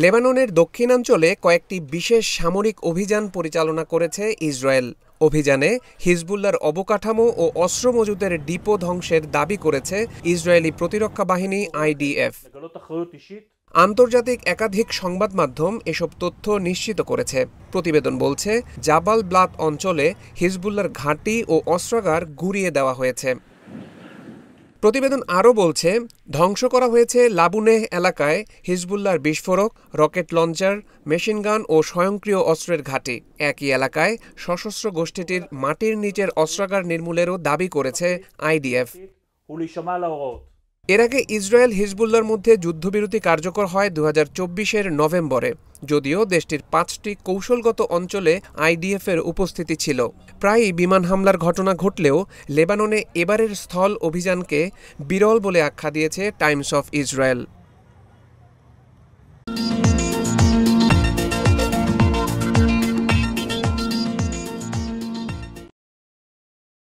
লেবাননের দক্ষিণাঞ্চলে কয়েকটি বিশেষ সামরিক অভিযান পরিচালনা করেছে ইসরায়েল। অভিযানে হিজবুল্লাহর অবকাঠামো ও অস্ত্র মজুদের ডিপো ধ্বংসের দাবি করেছে ইসরায়েলি প্রতিরক্ষা বাহিনী আইডিএফ। আন্তর্জাতিক একাধিক সংবাদ মাধ্যম এসব তথ্য নিশ্চিত করেছে। প্রতিবেদন বলছে, জাবাল ব্লাত অঞ্চলে হিজবুল্লাহর ঘাঁটি ও অস্ত্রাগার গুঁড়িয়ে দেওয়া হয়েছে। প্রতিবেদন আরও বলছে, ধ্বংস করা হয়েছে লাবুনেহ এলাকায় হিজবুল্লাহর বিস্ফোরক, রকেট লঞ্চার, মেশিনগান ও স্বয়ংক্রিয় অস্ত্রের ঘাঁটি। একই এলাকায় সশস্ত্র গোষ্ঠীটির মাটির নিচের অস্ত্রাগার নির্মূলেরও দাবি করেছে আইডিএফ। এর আগে ইসরায়েল হিজবুল্লাহর মধ্যে যুদ্ধবিরতি কার্যকর হয় 2024-এর নভেম্বরে, যদিও দেশটির 5টি কৌশলগত অঞ্চলে আইডিএফের উপস্থিতি ছিল। প্রায়ই বিমান হামলার ঘটনা ঘটলেও লেবাননে এবারের স্থল অভিযানকে বিরল বলে আখ্যা দিয়েছে টাইমস অফ ইসরায়েল।